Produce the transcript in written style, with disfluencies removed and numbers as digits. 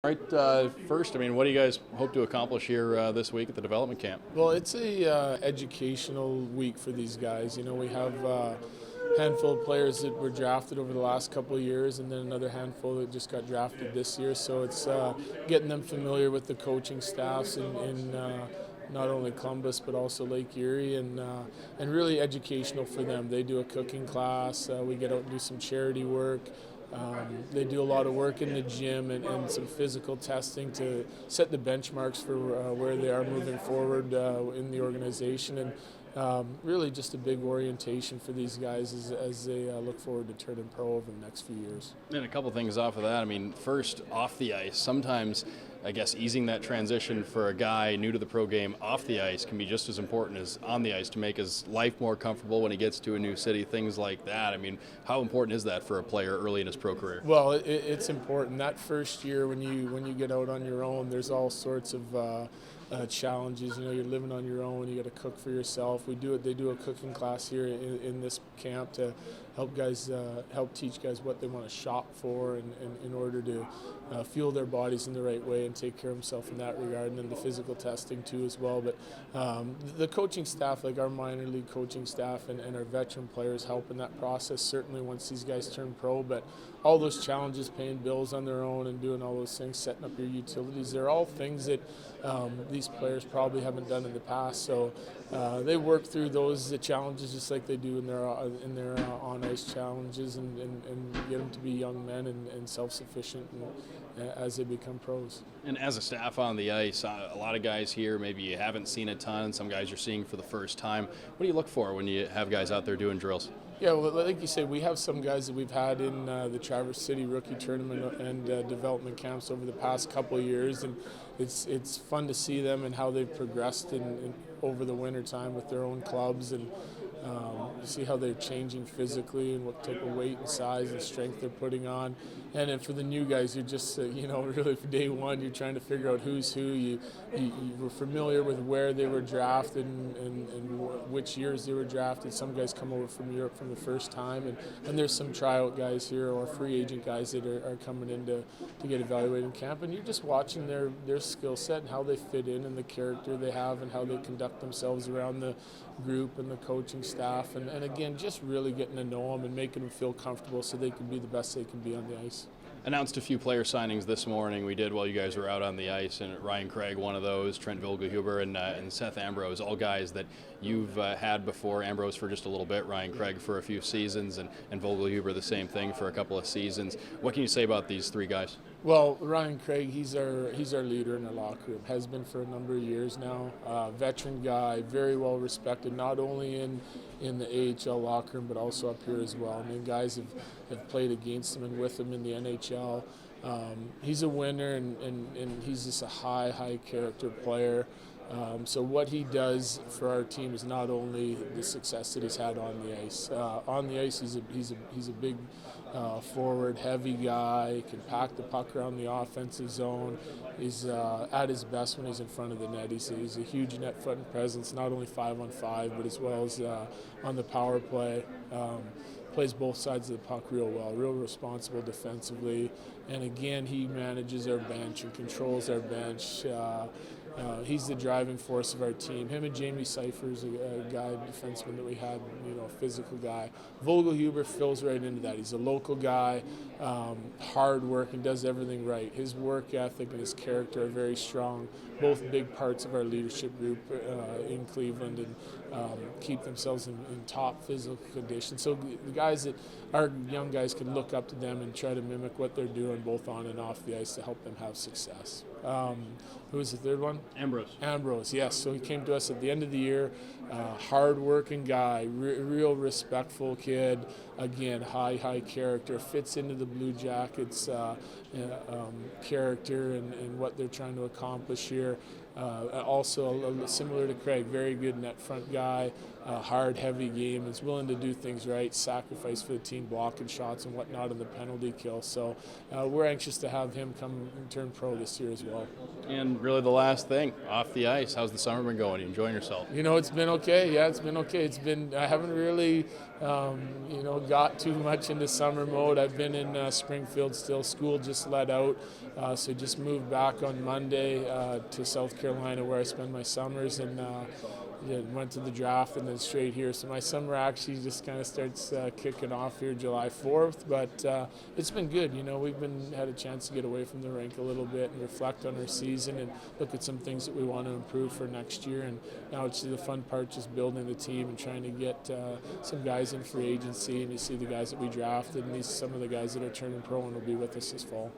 All right, first, what do you guys hope to accomplish here this week at the development camp? Well, it's a educational week for these guys. You know, we have a handful of players that were drafted over the last couple of years, and then another handful that just got drafted this year. So it's getting them familiar with the coaching staffs in not only Columbus but also Lake Erie, and really educational for them. They do a cooking class. We get out and do some charity work. They do a lot of work in the gym and some physical testing to set the benchmarks for where they are moving forward in the organization, and really just a big orientation for these guys as they look forward to turning pro over the next few years. And a couple things off of that. First, off the ice, sometimes I guess easing that transition for a guy new to the pro game off the ice can be just as important as on the ice to make his life more comfortable when he gets to a new city, things like that. How important is that for a player early in his pro career? Well, it's important. That first year when you get out on your own, there's all sorts of challenges. You know, you're living on your own. You got to cook for yourself. They do a cooking class here in this camp to help teach guys what they want to shop for, and in order to fuel their bodies in the right way and take care of themselves in that regard, and then the physical testing too as well. But the coaching staff, like our minor league coaching staff and our veteran players, help in that process, certainly once these guys turn pro. But all those challenges, paying bills on their own and doing all those things, setting up your utilities, they're all things that these players probably haven't done in the past. So they work through those challenges just like they do in their on-ice challenges, and get them to be young men and self-sufficient as they become pros. And as a staff on the ice, a lot of guys here, maybe you haven't seen a ton, some guys you're seeing for the first time. What do you look for when you have guys out there doing drills? Yeah, well, like you say, we have some guys that we've had in the Traverse City Rookie Tournament and development camps over the past couple of years, and it's fun to see them and how they've progressed over the winter time with their own clubs, and see how they're changing physically and what type of weight and size and strength they're putting on. And then for the new guys, you're just really for day one, you're trying to figure out who's who. You were familiar with where they were drafted and which years they were drafted. Some guys come over from Europe from the first time, and there's some tryout guys here or free agent guys that are coming in to get evaluated in camp. And you're just watching their skill set and how they fit in and the character they have and how they conduct themselves around the group and the coaching staff, and again, just really getting to know them and making them feel comfortable so they can be the best they can be on the ice. Announced a few player signings this morning. We did while you guys were out on the ice, and Ryan Craig, one of those, Trent Vogelhuber, and Seth Ambrose, all guys that you've had before. Ambrose for just a little bit, Ryan Craig for a few seasons, and Vogelhuber the same thing for a couple of seasons. What can you say about these three guys? Well, Ryan Craig, he's our leader in our locker room, has been for a number of years now. Veteran guy, very well respected, not only in the AHL locker room, but also up here as well. Guys have played against him and with him in the NHL. He's a winner, and he's just a high character player. So what he does for our team is not only the success that he's had on the ice. On the ice, he's a big forward, heavy guy. Can pack the puck around the offensive zone. He's at his best when he's in front of the net. He's a huge net front presence, not only 5-on-5, but as well as on the power play. Plays both sides of the puck real well, real responsible defensively, and again, he manages our bench and controls our bench. He's the driving force of our team. Him and Jamie Cypher's a guy, defenseman that we had, a physical guy. Vogelhuber fills right into that. He's a local guy, hard work, and does everything right. His work ethic and his character are very strong, both big parts of our leadership group in Cleveland, and keep themselves in top physical condition. So the guys that our young guys can look up to them and try to mimic what they're doing both on and off the ice to help them have success. Who was the third one? Ambrose, yes. So he came to us at the end of the year. Hard-working guy, real respectful kid. Again, high character. Fits into the Blue Jackets character and what they're trying to accomplish here. Also, similar to Craig, very good net front guy. hard, heavy game. Is willing to do things right, sacrifice for the team, blocking shots and whatnot in the penalty kill. So we're anxious to have him come and turn pro this year as well. And really the last thing, off the ice, how's the summer been going? You enjoying yourself? It's been okay. Yeah, it's been okay. I haven't really, got too much into summer mode. I've been in Springfield still. School just let out. So just moved back on Monday to South Carolina where I spend my summers, and went to the draft and then straight here. So my summer actually just kind of starts kicking off here July 4th, but it's been good. We've had a chance to get away from the rink a little bit and reflect on our season and look at some things that we want to improve for next year. And now it's the fun part, just building the team and trying to get some guys in free agency, and you see the guys that we drafted and some of the guys that are turning pro and will be with us this fall.